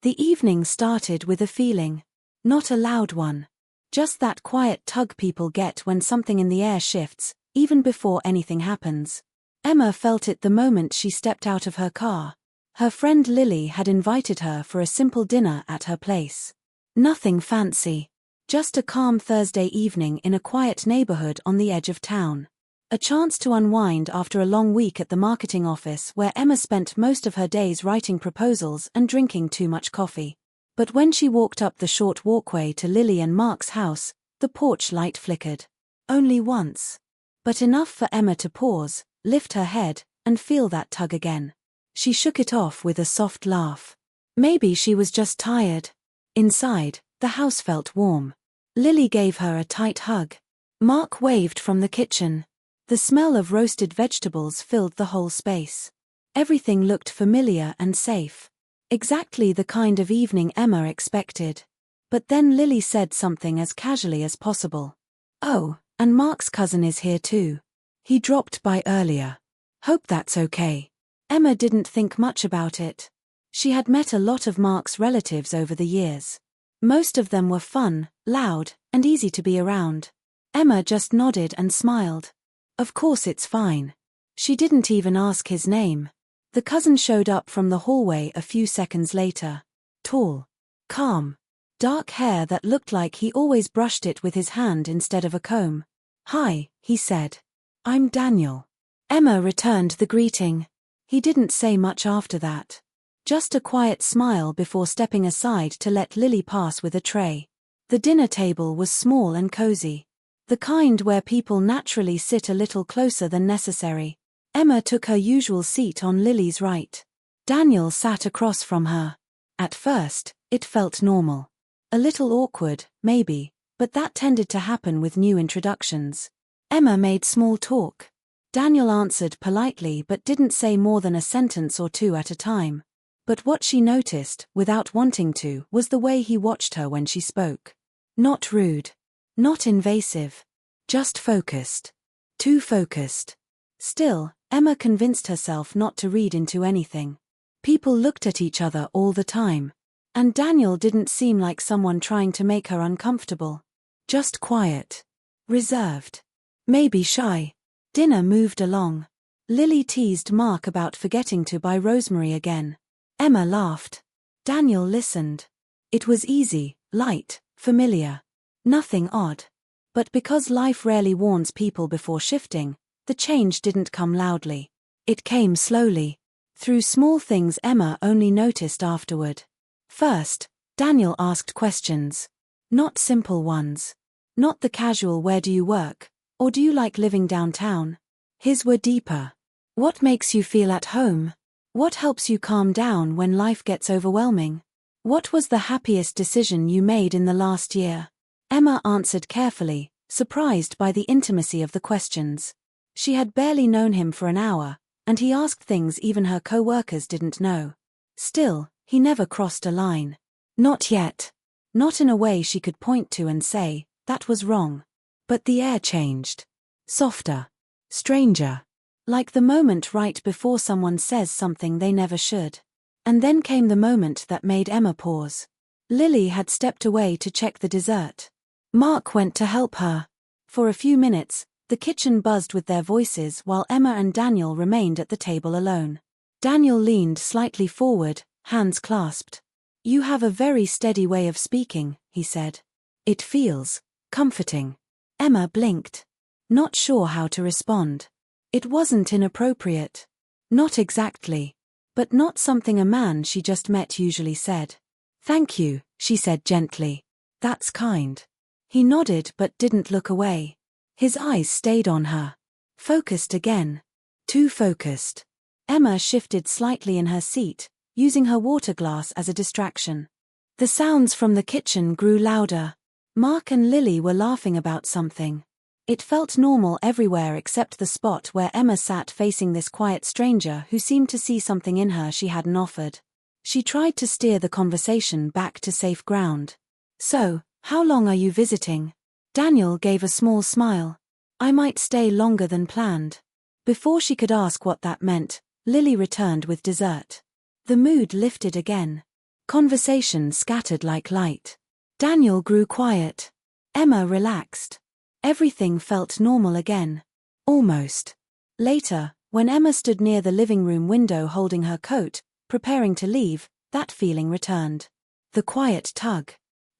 The evening started with a feeling. Not a loud one. Just that quiet tug people get when something in the air shifts, even before anything happens. Emma felt it the moment she stepped out of her car. Her friend Lily had invited her for a simple dinner at her place. Nothing fancy. Just a calm Thursday evening in a quiet neighborhood on the edge of town. A chance to unwind after a long week at the marketing office where Emma spent most of her days writing proposals and drinking too much coffee. But when she walked up the short walkway to Lily and Mark's house, the porch light flickered. Only once. But enough for Emma to pause, lift her head, and feel that tug again. She shook it off with a soft laugh. Maybe she was just tired. Inside, the house felt warm. Lily gave her a tight hug. Mark waved from the kitchen. The smell of roasted vegetables filled the whole space. Everything looked familiar and safe. Exactly the kind of evening Emma expected. But then Lily said something as casually as possible. "Oh, and Mark's cousin is here too. He dropped by earlier. Hope that's okay." Emma didn't think much about it. She had met a lot of Mark's relatives over the years. Most of them were fun, loud, and easy to be around. Emma just nodded and smiled. Of course it's fine. She didn't even ask his name. The cousin showed up from the hallway a few seconds later. Tall. Calm. Dark hair that looked like he always brushed it with his hand instead of a comb. "Hi," he said. "I'm Daniel." Emma returned the greeting. He didn't say much after that. Just a quiet smile before stepping aside to let Lily pass with a tray. The dinner table was small and cozy. The kind where people naturally sit a little closer than necessary. Emma took her usual seat on Lily's right. Daniel sat across from her. At first, it felt normal. A little awkward, maybe, but that tended to happen with new introductions. Emma made small talk. Daniel answered politely but didn't say more than a sentence or two at a time. But what she noticed, without wanting to, was the way he watched her when she spoke. Not rude. Not invasive. Just focused. Too focused. Still, Emma convinced herself not to read into anything. People looked at each other all the time. And Daniel didn't seem like someone trying to make her uncomfortable. Just quiet. Reserved. Maybe shy. Dinner moved along. Lily teased Mark about forgetting to buy rosemary again. Emma laughed. Daniel listened. It was easy, light, familiar. Nothing odd. But because life rarely warns people before shifting, the change didn't come loudly. It came slowly. Through small things Emma only noticed afterward. First, Daniel asked questions. Not simple ones. Not the casual "where do you work?" or "do you like living downtown?" His were deeper. What makes you feel at home? What helps you calm down when life gets overwhelming? What was the happiest decision you made in the last year? Emma answered carefully, surprised by the intimacy of the questions. She had barely known him for an hour, and he asked things even her co-workers didn't know. Still, he never crossed a line. Not yet. Not in a way she could point to and say, that was wrong. But the air changed. Softer. Stranger. Like the moment right before someone says something they never should. And then came the moment that made Emma pause. Lily had stepped away to check the dessert. Mark went to help her. For a few minutes, the kitchen buzzed with their voices while Emma and Daniel remained at the table alone. Daniel leaned slightly forward, hands clasped. "You have a very steady way of speaking," he said. "It feels comforting." Emma blinked. Not sure how to respond. It wasn't inappropriate. Not exactly. But not something a man she just met usually said. "Thank you," she said gently. "That's kind." He nodded but didn't look away. His eyes stayed on her. Focused again. Too focused. Emma shifted slightly in her seat, using her water glass as a distraction. The sounds from the kitchen grew louder. Mark and Lily were laughing about something. It felt normal everywhere except the spot where Emma sat facing this quiet stranger who seemed to see something in her she hadn't offered. She tried to steer the conversation back to safe ground. "So, how long are you visiting?" Daniel gave a small smile. "I might stay longer than planned." Before she could ask what that meant, Lily returned with dessert. The mood lifted again. Conversation scattered like light. Daniel grew quiet. Emma relaxed. Everything felt normal again. Almost. Later, when Emma stood near the living room window holding her coat, preparing to leave, that feeling returned. The quiet tug.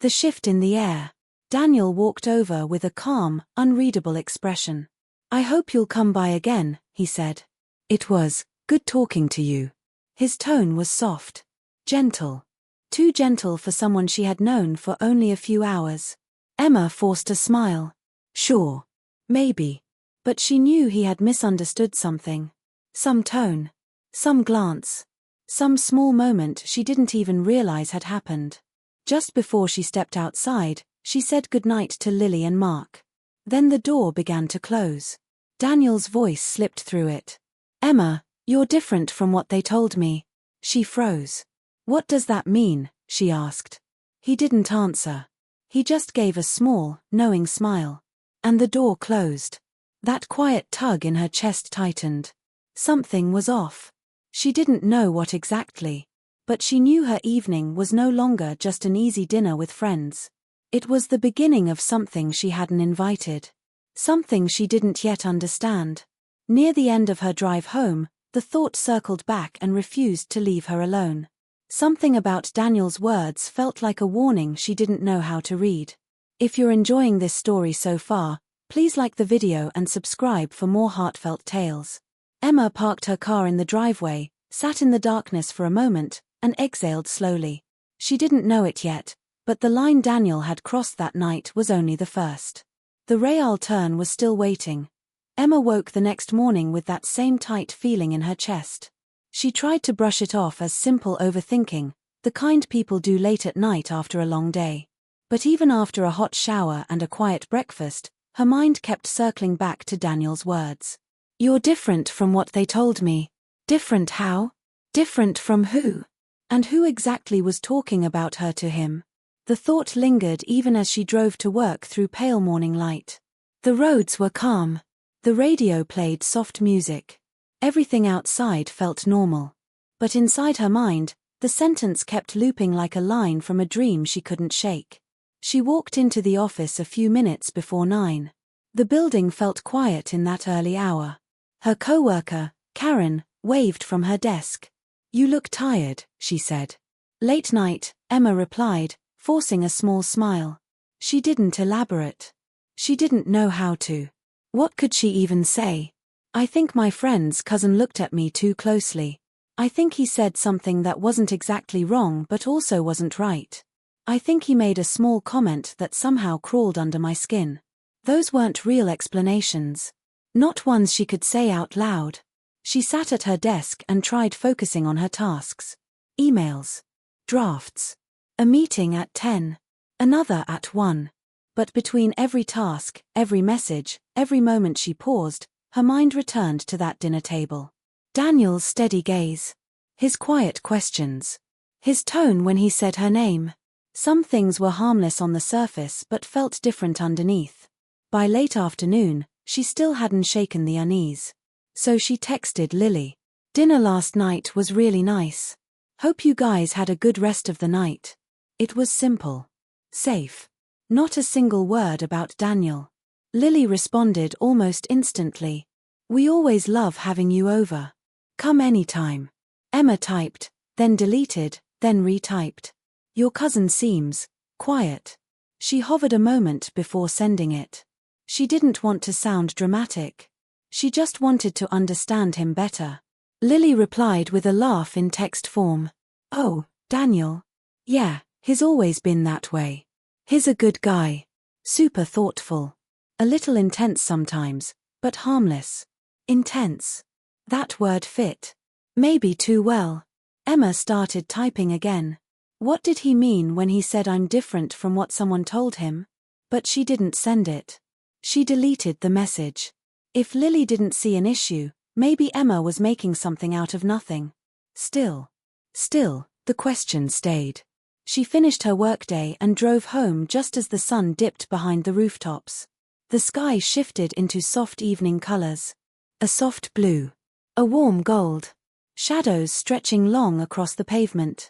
The shift in the air. Daniel walked over with a calm, unreadable expression. "I hope you'll come by again," he said. "It was good talking to you." His tone was soft. Gentle. Too gentle for someone she had known for only a few hours. Emma forced a smile. Sure. Maybe. But she knew he had misunderstood something. Some tone. Some glance. Some small moment she didn't even realize had happened. Just before she stepped outside, she said goodnight to Lily and Mark. Then the door began to close. Daniel's voice slipped through it. "Emma, you're different from what they told me." She froze. "What does that mean?" she asked. He didn't answer. He just gave a small, knowing smile. And the door closed. That quiet tug in her chest tightened. Something was off. She didn't know what exactly. But she knew her evening was no longer just an easy dinner with friends. It was the beginning of something she hadn't invited. Something she didn't yet understand. Near the end of her drive home, the thought circled back and refused to leave her alone. Something about Daniel's words felt like a warning she didn't know how to read. If you're enjoying this story so far, please like the video and subscribe for more heartfelt tales. Emma parked her car in the driveway, sat in the darkness for a moment, and exhaled slowly. She didn't know it yet, but the line Daniel had crossed that night was only the first. The real turn was still waiting. Emma woke the next morning with that same tight feeling in her chest. She tried to brush it off as simple overthinking, the kind people do late at night after a long day. But even after a hot shower and a quiet breakfast, her mind kept circling back to Daniel's words. "You're different from what they told me." Different how? Different from who? And who exactly was talking about her to him? The thought lingered even as she drove to work through pale morning light. The roads were calm. The radio played soft music. Everything outside felt normal. But inside her mind, the sentence kept looping like a line from a dream she couldn't shake. She walked into the office a few minutes before 9. The building felt quiet in that early hour. Her coworker, Karen, waved from her desk. "You look tired," she said. "Late night," Emma replied, forcing a small smile. She didn't elaborate. She didn't know how to. What could she even say? "I think my friend's cousin looked at me too closely. I think he said something that wasn't exactly wrong but also wasn't right. I think he made a small comment that somehow crawled under my skin." Those weren't real explanations. Not ones she could say out loud. She sat at her desk and tried focusing on her tasks. Emails. Drafts. A meeting at 10. Another at 1. But between every task, every message, every moment she paused, her mind returned to that dinner table. Daniel's steady gaze. His quiet questions. His tone when he said her name. Some things were harmless on the surface but felt different underneath. By late afternoon, she still hadn't shaken the unease. So she texted Lily. "Dinner last night was really nice. Hope you guys had a good rest of the night." It was simple. Safe. Not a single word about Daniel. Lily responded almost instantly. "We always love having you over. Come anytime." Emma typed, then deleted, then retyped. "Your cousin seems quiet." She hovered a moment before sending it. She didn't want to sound dramatic. She just wanted to understand him better. Lily replied with a laugh in text form. "Oh, Daniel. Yeah, he's always been that way. He's a good guy. Super thoughtful. A little intense sometimes, but harmless." Intense. That word fit. Maybe too well. Emma started typing again. What did he mean when he said I'm different from what someone told him? But she didn't send it. She deleted the message. If Lily didn't see an issue, maybe Emma was making something out of nothing. Still, the question stayed. She finished her workday and drove home just as the sun dipped behind the rooftops. The sky shifted into soft evening colors. A soft blue. A warm gold. Shadows stretching long across the pavement.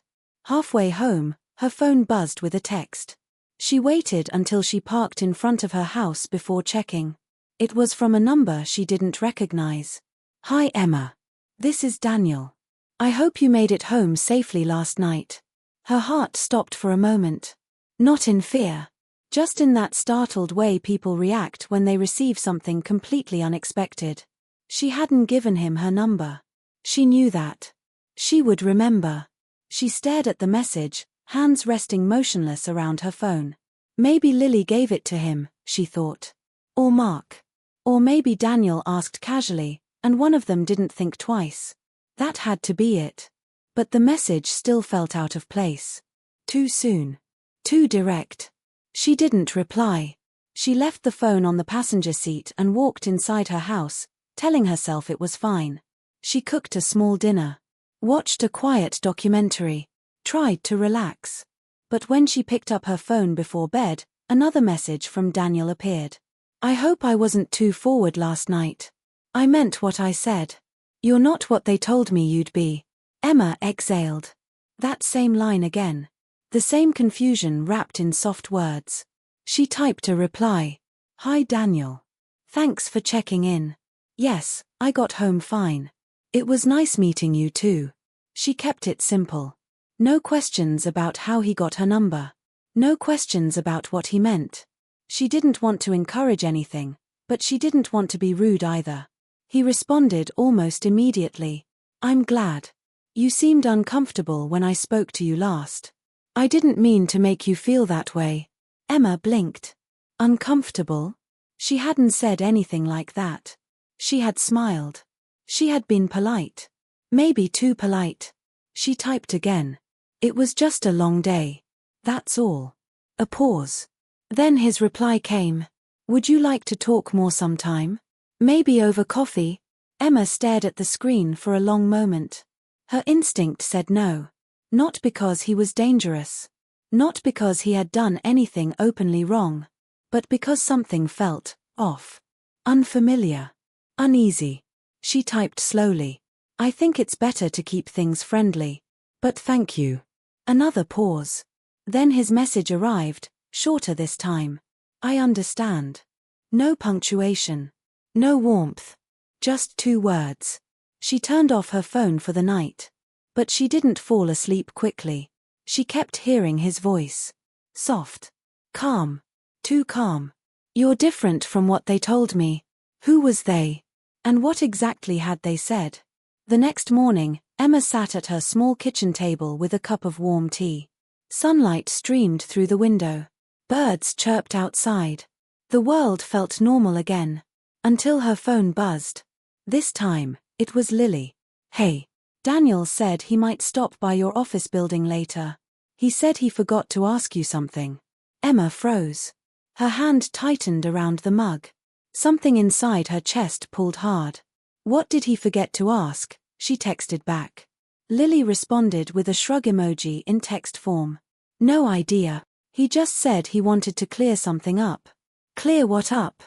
Halfway home, her phone buzzed with a text. She waited until she parked in front of her house before checking. It was from a number she didn't recognize. "Hi Emma. This is Daniel. I hope you made it home safely last night." Her heart stopped for a moment. Not in fear. Just in that startled way people react when they receive something completely unexpected. She hadn't given him her number. She knew that. She would remember. She stared at the message, hands resting motionless around her phone. Maybe Lily gave it to him, she thought. Or Mark. Or maybe Daniel asked casually, and one of them didn't think twice. That had to be it. But the message still felt out of place. Too soon. Too direct. She didn't reply. She left the phone on the passenger seat and walked inside her house, telling herself it was fine. She cooked a small dinner. Watched a quiet documentary. Tried to relax. But when she picked up her phone before bed, another message from Daniel appeared. "I hope I wasn't too forward last night. I meant what I said. You're not what they told me you'd be." Emma exhaled. That same line again. The same confusion wrapped in soft words. She typed a reply. "Hi Daniel. Thanks for checking in. Yes, I got home fine. It was nice meeting you too." She kept it simple. No questions about how he got her number. No questions about what he meant. She didn't want to encourage anything, but she didn't want to be rude either. He responded almost immediately. "I'm glad. You seemed uncomfortable when I spoke to you last. I didn't mean to make you feel that way." Emma blinked. Uncomfortable? She hadn't said anything like that. She had smiled. She had been polite. Maybe too polite. She typed again. "It was just a long day. That's all." A pause. Then his reply came. "Would you like to talk more sometime? Maybe over coffee?" Emma stared at the screen for a long moment. Her instinct said no. Not because he was dangerous. Not because he had done anything openly wrong. But because something felt off. Unfamiliar. Uneasy. She typed slowly. "I think it's better to keep things friendly. But thank you." Another pause. Then his message arrived, shorter this time. "I understand." No punctuation. No warmth. Just 2 words. She turned off her phone for the night. But she didn't fall asleep quickly. She kept hearing his voice. Soft. Calm. Too calm. "You're different from what they told me." Who was they? And what exactly had they said? The next morning, Emma sat at her small kitchen table with a cup of warm tea. Sunlight streamed through the window. Birds chirped outside. The world felt normal again. Until her phone buzzed. This time, it was Lily. "Hey. Daniel said he might stop by your office building later. He said he forgot to ask you something." Emma froze. Her hand tightened around the mug. Something inside her chest pulled hard. "What did he forget to ask?" she texted back. Lily responded with a shrug emoji in text form. "No idea. He just said he wanted to clear something up." Clear what up?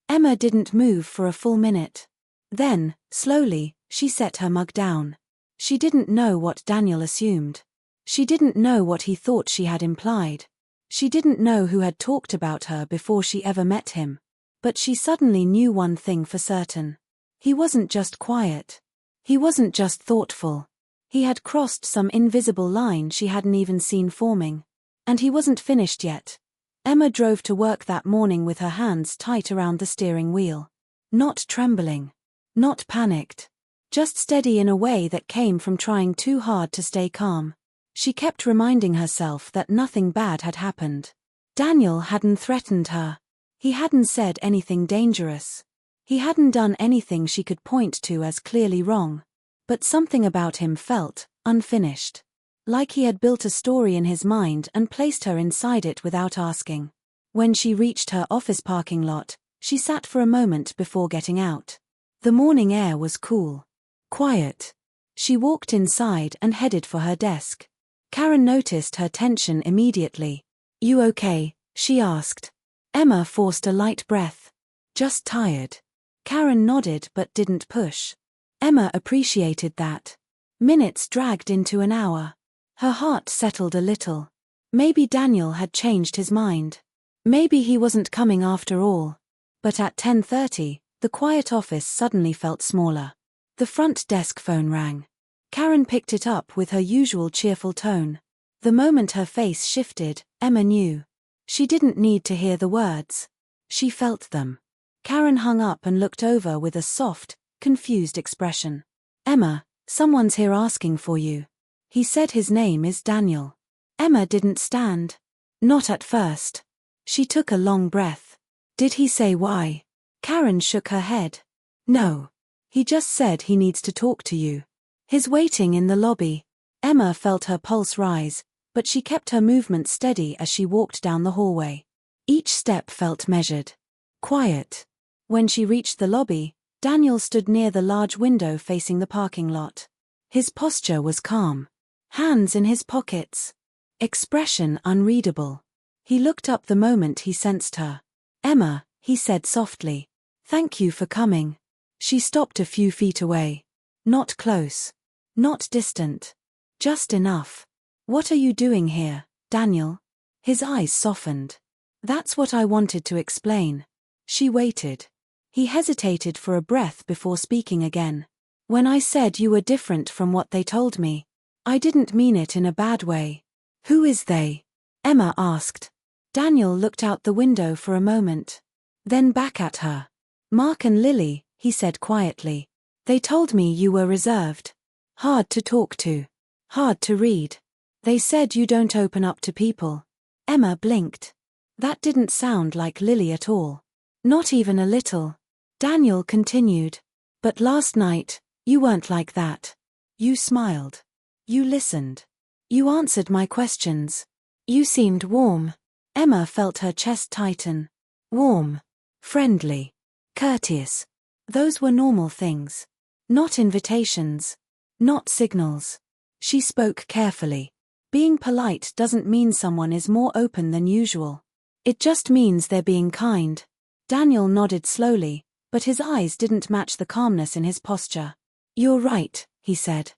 Emma didn't move for a full minute. Then, slowly, she set her mug down. She didn't know what Daniel assumed. She didn't know what he thought she had implied. She didn't know who had talked about her before she ever met him. But she suddenly knew one thing for certain. He wasn't just quiet. He wasn't just thoughtful. He had crossed some invisible line she hadn't even seen forming. And he wasn't finished yet. Emma drove to work that morning with her hands tight around the steering wheel. Not trembling. Not panicked. Just steady in a way that came from trying too hard to stay calm. She kept reminding herself that nothing bad had happened. Daniel hadn't threatened her. He hadn't said anything dangerous. He hadn't done anything she could point to as clearly wrong. But something about him felt unfinished. Like he had built a story in his mind and placed her inside it without asking. When she reached her office parking lot, she sat for a moment before getting out. The morning air was cool. Quiet. She walked inside and headed for her desk. Karen noticed her tension immediately. "You okay?" she asked. Emma forced a light breath. "Just tired." Karen nodded but didn't push. Emma appreciated that. Minutes dragged into an hour. Her heart settled a little. Maybe Daniel had changed his mind. Maybe he wasn't coming after all. But at 10:30, the quiet office suddenly felt smaller. The front desk phone rang. Karen picked it up with her usual cheerful tone. The moment her face shifted, Emma knew. She didn't need to hear the words. She felt them. Karen hung up and looked over with a soft, confused expression. "Emma, someone's here asking for you. He said his name is Daniel." Emma didn't stand. Not at first. She took a long breath. "Did he say why?" Karen shook her head. "No. He just said he needs to talk to you. He's waiting in the lobby." Emma felt her pulse rise, but she kept her movement steady as she walked down the hallway. Each step felt measured. Quiet. When she reached the lobby, Daniel stood near the large window facing the parking lot. His posture was calm. Hands in his pockets. Expression unreadable. He looked up the moment he sensed her. "Emma," he said softly. "Thank you for coming." She stopped a few feet away. Not close. Not distant. Just enough. "What are you doing here, Daniel?" His eyes softened. "That's what I wanted to explain." She waited. He hesitated for a breath before speaking again. "When I said you were different from what they told me, I didn't mean it in a bad way." "Who is they?" Emma asked. Daniel looked out the window for a moment. Then back at her. "Mark and Lily," he said quietly. "They told me you were reserved. Hard to talk to. Hard to read. They said you don't open up to people." Emma blinked. That didn't sound like Lily at all. Not even a little. Daniel continued. "But last night, you weren't like that. You smiled. You listened. You answered my questions. You seemed warm." Emma felt her chest tighten. Warm. Friendly. Courteous. Those were normal things. Not invitations. Not signals. She spoke carefully. Being polite doesn't mean someone is more open than usual. It just means they're being kind. Daniel nodded slowly, but his eyes didn't match the calmness in his posture. "You're right," he said.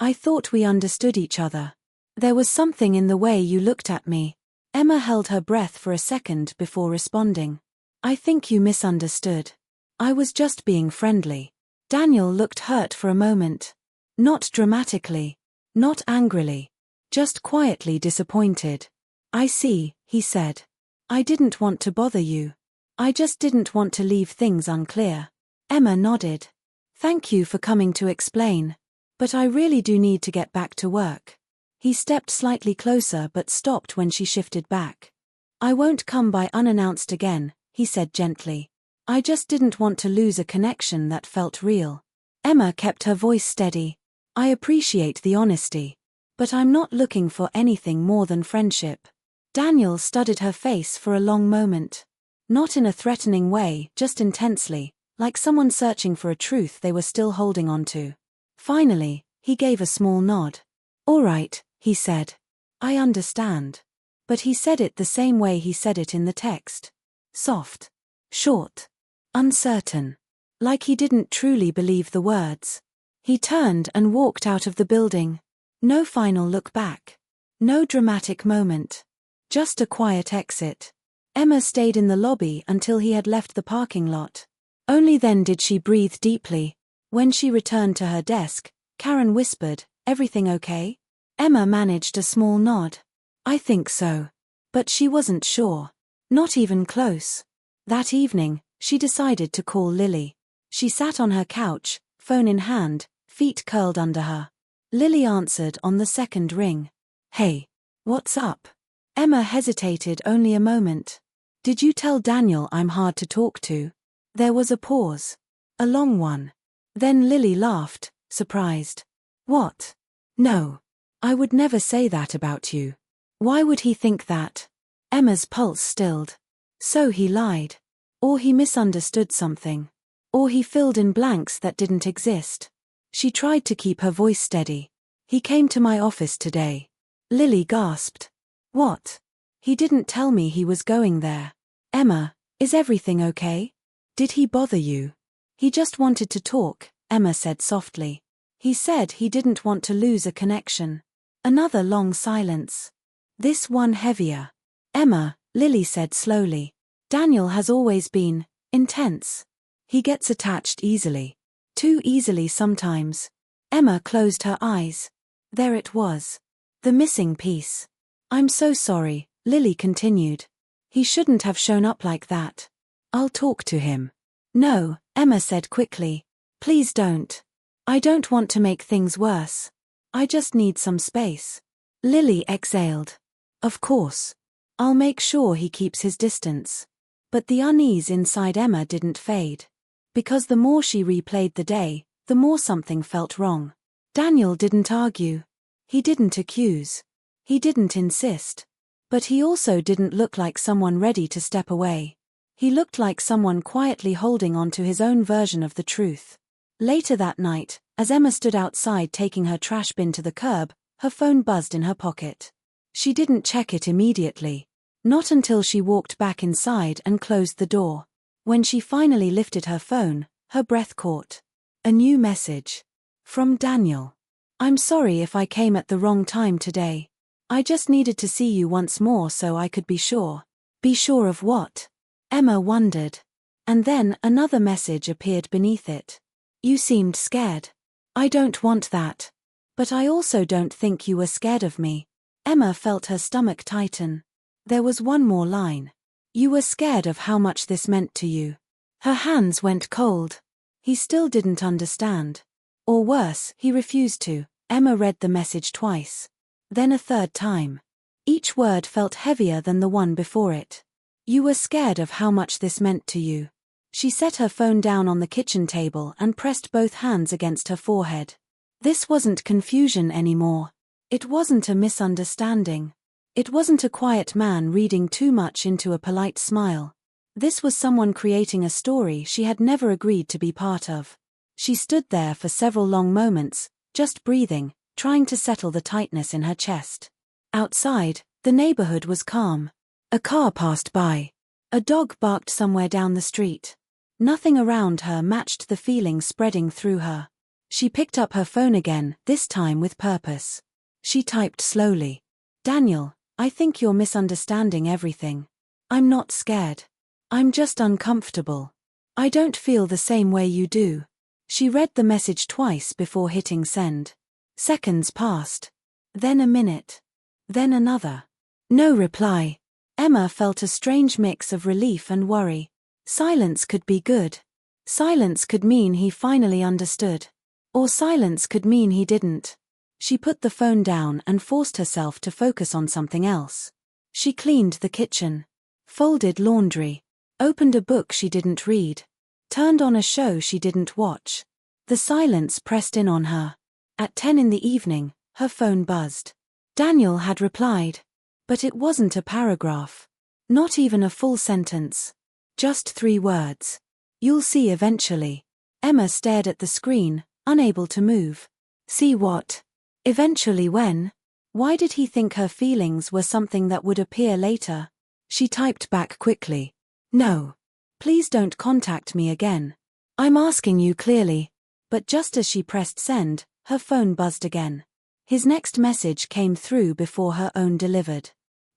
I thought we understood each other. There was something in the way you looked at me." Emma held her breath for a second before responding. "I think you misunderstood. I was just being friendly." Daniel looked hurt for a moment. Not dramatically. Not angrily. Just quietly disappointed. "I see," he said. "I didn't want to bother you. I just didn't want to leave things unclear." Emma nodded. "Thank you for coming to explain. But I really do need to get back to work." He stepped slightly closer but stopped when she shifted back. "I won't come by unannounced again," he said gently. "I just didn't want to lose a connection that felt real." Emma kept her voice steady. "I appreciate the honesty. But I'm not looking for anything more than friendship." Daniel studied her face for a long moment. Not in a threatening way, just intensely, like someone searching for a truth they were still holding on to. Finally, he gave a small nod. "All right," he said. "I understand." But he said it the same way he said it in the text. Soft. Short. Uncertain. Like he didn't truly believe the words. He turned and walked out of the building. No final look back. No dramatic moment. Just a quiet exit. Emma stayed in the lobby until he had left the parking lot. Only then did she breathe deeply. When she returned to her desk, Karen whispered, "Everything okay?" Emma managed a small nod. "I think so." But she wasn't sure. Not even close. That evening, she decided to call Lily. She sat on her couch, phone in hand, feet curled under her. Lily answered on the second ring. "Hey. What's up?" Emma hesitated only a moment. "Did you tell Daniel I'm hard to talk to?" There was a pause. A long one. Then Lily laughed, surprised. "What? No. I would never say that about you. Why would he think that?" Emma's pulse stilled. So he lied. Or he misunderstood something. Or he filled in blanks that didn't exist. She tried to keep her voice steady. "He came to my office today." Lily gasped. "What?" "He didn't tell me he was going there." "Emma, is everything okay? Did he bother you?" "He just wanted to talk," Emma said softly. "He said he didn't want to lose a connection." Another long silence. This one heavier. Emma, Lily said slowly. Daniel has always been intense. He gets attached easily. Too easily sometimes. Emma closed her eyes. There it was. The missing piece. I'm so sorry, Lily continued. He shouldn't have shown up like that. I'll talk to him. No, Emma said quickly. Please don't. I don't want to make things worse. I just need some space. Lily exhaled. Of course. I'll make sure he keeps his distance. But the unease inside Emma didn't fade. Because the more she replayed the day, the more something felt wrong. Daniel didn't argue. He didn't accuse. He didn't insist. But he also didn't look like someone ready to step away. He looked like someone quietly holding on to his own version of the truth. Later that night, as Emma stood outside taking her trash bin to the curb, her phone buzzed in her pocket. She didn't check it immediately. Not until she walked back inside and closed the door. When she finally lifted her phone, her breath caught. A new message. From Daniel. I'm sorry if I came at the wrong time today. I just needed to see you once more so I could be sure. Be sure of what? Emma wondered. And then another message appeared beneath it. You seemed scared. I don't want that. But I also don't think you were scared of me. Emma felt her stomach tighten. There was one more line. You were scared of how much this meant to you. Her hands went cold. He still didn't understand. Or worse, he refused to. Emma read the message twice. Then a third time. Each word felt heavier than the one before it. You were scared of how much this meant to you. She set her phone down on the kitchen table and pressed both hands against her forehead. This wasn't confusion anymore. It wasn't a misunderstanding. It wasn't a quiet man reading too much into a polite smile. This was someone creating a story she had never agreed to be part of. She stood there for several long moments, just breathing, trying to settle the tightness in her chest. Outside, the neighborhood was calm. A car passed by. A dog barked somewhere down the street. Nothing around her matched the feeling spreading through her. She picked up her phone again, this time with purpose. She typed slowly. Daniel, I think you're misunderstanding everything. I'm not scared. I'm just uncomfortable. I don't feel the same way you do. She read the message twice before hitting send. Seconds passed. Then a minute. Then another. No reply. Emma felt a strange mix of relief and worry. Silence could be good. Silence could mean he finally understood. Or silence could mean he didn't. She put the phone down and forced herself to focus on something else. She cleaned the kitchen. Folded laundry. Opened a book she didn't read. Turned on a show she didn't watch. The silence pressed in on her. At 10 in the evening, her phone buzzed. Daniel had replied. But it wasn't a paragraph. Not even a full sentence. Just 3 words. You'll see eventually. Emma stared at the screen, unable to move. See what? Eventually when? Why did he think her feelings were something that would appear later? She typed back quickly. No. Please don't contact me again. I'm asking you clearly. But just as she pressed send, her phone buzzed again. His next message came through before her own delivered.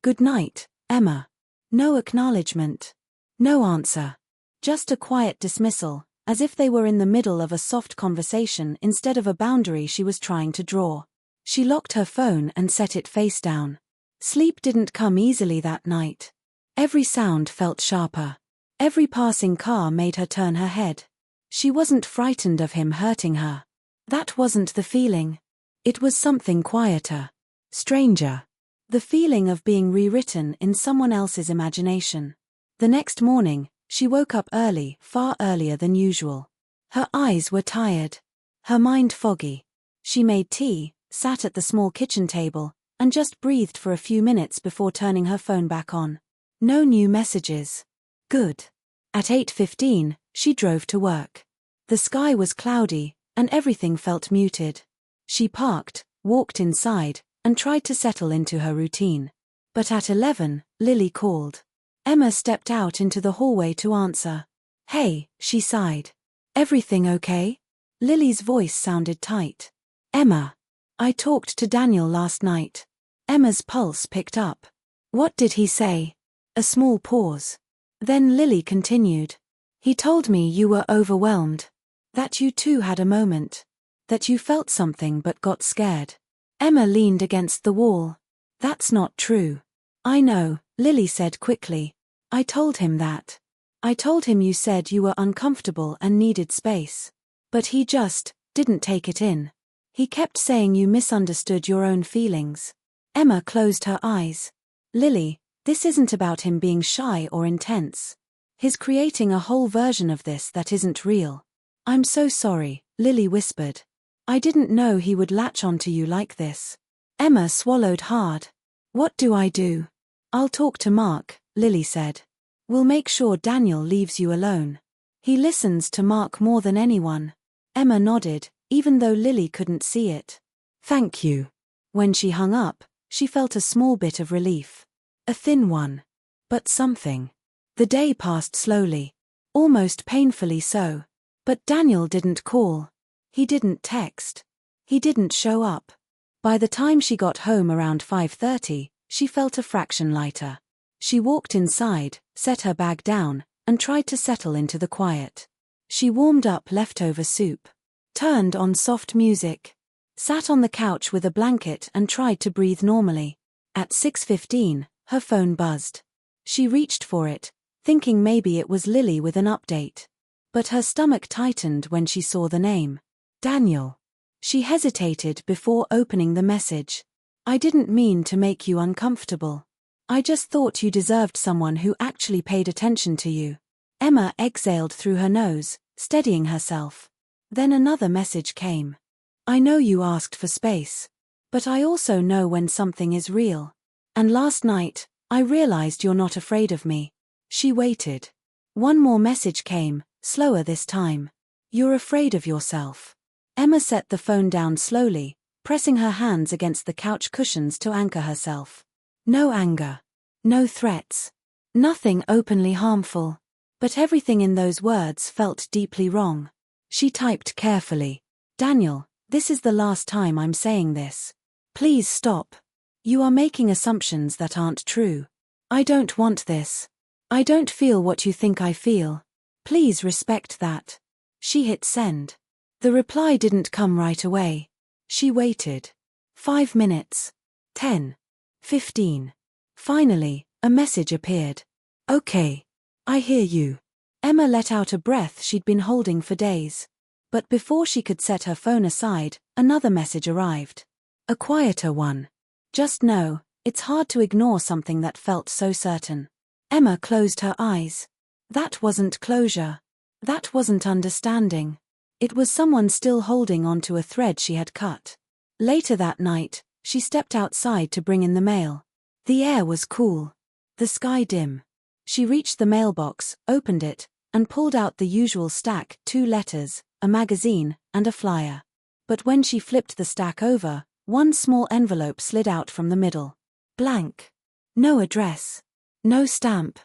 Good night, Emma. No acknowledgement. No answer. Just a quiet dismissal, as if they were in the middle of a soft conversation instead of a boundary she was trying to draw. She locked her phone and set it face down. Sleep didn't come easily that night. Every sound felt sharper. Every passing car made her turn her head. She wasn't frightened of him hurting her. That wasn't the feeling. It was something quieter. Stranger. The feeling of being rewritten in someone else's imagination. The next morning, she woke up early, far earlier than usual. Her eyes were tired. Her mind foggy. She made tea, sat at the small kitchen table, and just breathed for a few minutes before turning her phone back on. No new messages. Good. At 8:15, she drove to work. The sky was cloudy, and everything felt muted. She parked, walked inside, and tried to settle into her routine. But at 11, Lily called. Emma stepped out into the hallway to answer. Hey, she sighed. Everything okay? Lily's voice sounded tight. Emma. I talked to Daniel last night. Emma's pulse picked up. What did he say? A small pause. Then Lily continued. He told me you were overwhelmed. That you two had a moment. That you felt something but got scared. Emma leaned against the wall. That's not true. I know, Lily said quickly. I told him that. I told him you said you were uncomfortable and needed space. But he just didn't take it in. He kept saying you misunderstood your own feelings. Emma closed her eyes. Lily, this isn't about him being shy or intense. He's creating a whole version of this that isn't real. I'm so sorry, Lily whispered. I didn't know he would latch onto you like this. Emma swallowed hard. What do I do? I'll talk to Mark, Lily said. We'll make sure Daniel leaves you alone. He listens to Mark more than anyone. Emma nodded, even though Lily couldn't see it. Thank you. When she hung up, she felt a small bit of relief. A thin one. But something. The day passed slowly. Almost painfully so. But Daniel didn't call. He didn't text. He didn't show up. By the time she got home around 5:30, she felt a fraction lighter. She walked inside, set her bag down, and tried to settle into the quiet. She warmed up leftover soup. Turned on soft music. Sat on the couch with a blanket and tried to breathe normally. At 6:15, her phone buzzed. She reached for it, thinking maybe it was Lily with an update. But her stomach tightened when she saw the name. Daniel. She hesitated before opening the message. I didn't mean to make you uncomfortable. I just thought you deserved someone who actually paid attention to you. Emma exhaled through her nose, steadying herself. Then another message came. I know you asked for space. But I also know when something is real. And last night, I realized you're not afraid of me. She waited. One more message came, slower this time. You're afraid of yourself. Emma set the phone down slowly, pressing her hands against the couch cushions to anchor herself. No anger. No threats. Nothing openly harmful. But everything in those words felt deeply wrong. She typed carefully. Daniel, this is the last time I'm saying this. Please stop. You are making assumptions that aren't true. I don't want this. I don't feel what you think I feel. Please respect that. She hit send. The reply didn't come right away. She waited. 5 minutes. 10. 15. Finally, a message appeared. Okay. I hear you. Emma let out a breath she'd been holding for days. But before she could set her phone aside, another message arrived. A quieter one. Just know, it's hard to ignore something that felt so certain. Emma closed her eyes. That wasn't closure. That wasn't understanding. It was someone still holding onto a thread she had cut. Later that night, she stepped outside to bring in the mail. The air was cool. The sky dim. She reached the mailbox, opened it, and pulled out the usual stack, 2 letters, a magazine, and a flyer. But when she flipped the stack over, one small envelope slid out from the middle. Blank. No address. No stamp.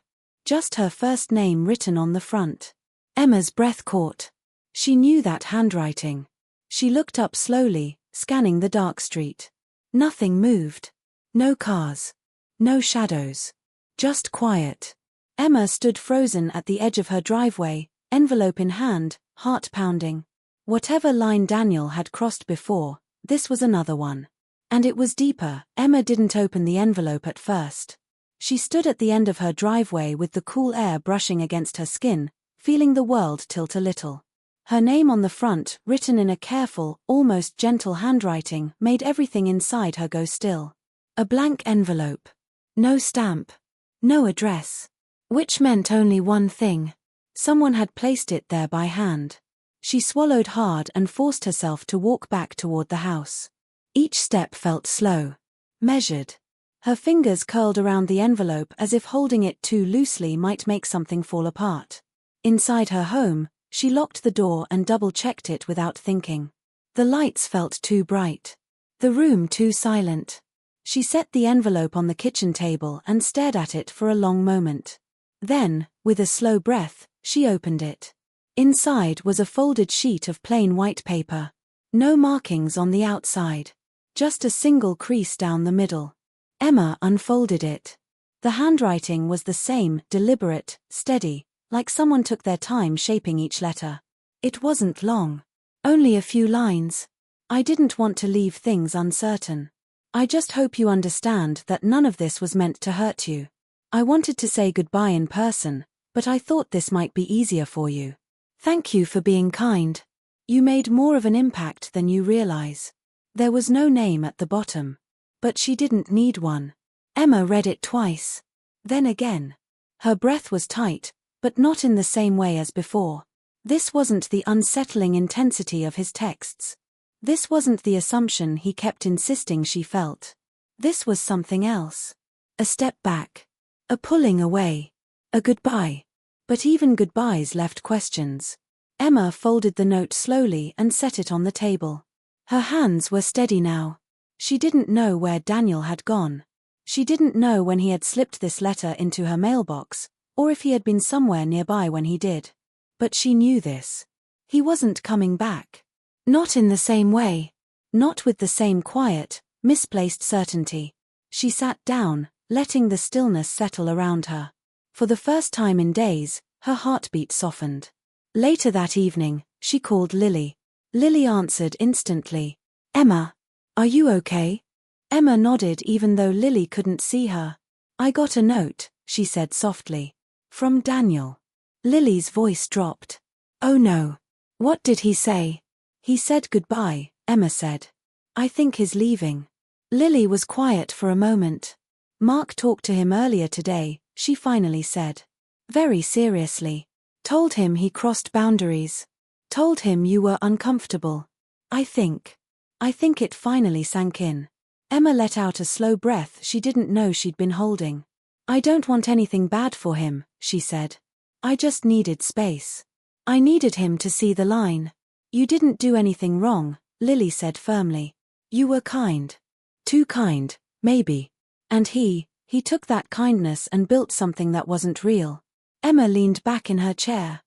Just her first name written on the front. Emma's breath caught. She knew that handwriting. She looked up slowly, scanning the dark street. Nothing moved. No cars. No shadows. Just quiet. Emma stood frozen at the edge of her driveway, envelope in hand, heart pounding. Whatever line Daniel had crossed before, this was another one. And it was deeper. Emma didn't open the envelope at first. She stood at the end of her driveway with the cool air brushing against her skin, feeling the world tilt a little. Her name on the front, written in a careful, almost gentle handwriting, made everything inside her go still. A blank envelope. No stamp. No address. Which meant only one thing. Someone had placed it there by hand. She swallowed hard and forced herself to walk back toward the house. Each step felt slow. Measured. Her fingers curled around the envelope as if holding it too loosely might make something fall apart. Inside her home, she locked the door and double-checked it without thinking. The lights felt too bright. The room too silent. She set the envelope on the kitchen table and stared at it for a long moment. Then, with a slow breath, she opened it. Inside was a folded sheet of plain white paper. No markings on the outside. Just a single crease down the middle. Emma unfolded it. The handwriting was the same, deliberate, steady, like someone took their time shaping each letter. It wasn't long. Only a few lines. I didn't want to leave things uncertain. I just hope you understand that none of this was meant to hurt you. I wanted to say goodbye in person, but I thought this might be easier for you. Thank you for being kind. You made more of an impact than you realize. There was no name at the bottom. But she didn't need one. Emma read it twice. Then again. Her breath was tight, but not in the same way as before. This wasn't the unsettling intensity of his texts. This wasn't the assumption he kept insisting she felt. This was something else. A step back. A pulling away. A goodbye. But even goodbyes left questions. Emma folded the note slowly and set it on the table. Her hands were steady now. She didn't know where Daniel had gone. She didn't know when he had slipped this letter into her mailbox, or if he had been somewhere nearby when he did. But she knew this. He wasn't coming back. Not in the same way. Not with the same quiet, misplaced certainty. She sat down, letting the stillness settle around her. For the first time in days, her heartbeat softened. Later that evening, she called Lily. Lily answered instantly. Emma, are you okay? Emma nodded even though Lily couldn't see her. I got a note, she said softly. From Daniel. Lily's voice dropped. Oh no. What did he say? He said goodbye, Emma said. I think he's leaving. Lily was quiet for a moment. Mark talked to him earlier today, she finally said. Very seriously. Told him he crossed boundaries. Told him you were uncomfortable. I think it finally sank in. Emma let out a slow breath she didn't know she'd been holding. I don't want anything bad for him, she said. I just needed space. I needed him to see the line. You didn't do anything wrong, Lily said firmly. You were kind. Too kind, maybe. And he took that kindness and built something that wasn't real. Emma leaned back in her chair.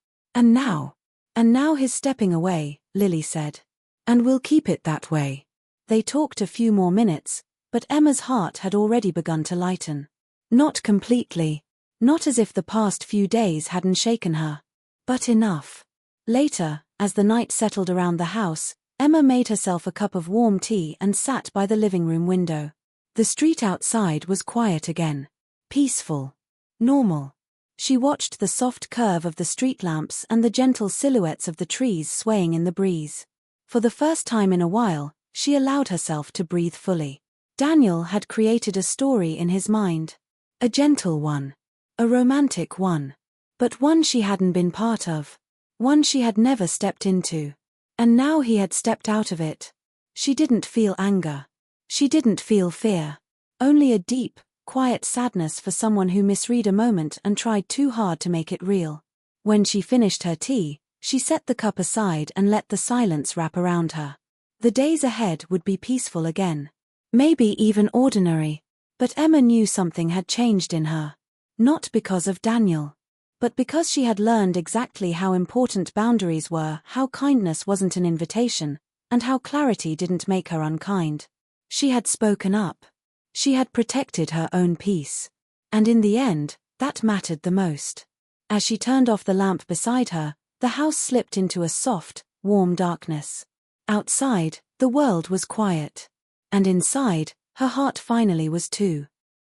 And now he's stepping away, Lily said. And we'll keep it that way. They talked a few more minutes, but Emma's heart had already begun to lighten. Not completely. Not as if the past few days hadn't shaken her. But enough. Later, as the night settled around the house, Emma made herself a cup of warm tea and sat by the living room window. The street outside was quiet again. Peaceful. Normal. She watched the soft curve of the street lamps and the gentle silhouettes of the trees swaying in the breeze. For the first time in a while, she allowed herself to breathe fully. Daniel had created a story in his mind. A gentle one. A romantic one. But one she hadn't been part of. One she had never stepped into. And now he had stepped out of it. She didn't feel anger. She didn't feel fear. Only a deep, quiet sadness for someone who misread a moment and tried too hard to make it real. When she finished her tea, she set the cup aside and let the silence wrap around her. The days ahead would be peaceful again. Maybe even ordinary. But Emma knew something had changed in her. Not because of Daniel. But because she had learned exactly how important boundaries were, how kindness wasn't an invitation, and how clarity didn't make her unkind. She had spoken up. She had protected her own peace. And in the end, that mattered the most. As she turned off the lamp beside her, the house slipped into a soft, warm darkness. Outside, the world was quiet. And inside, her heart finally was too.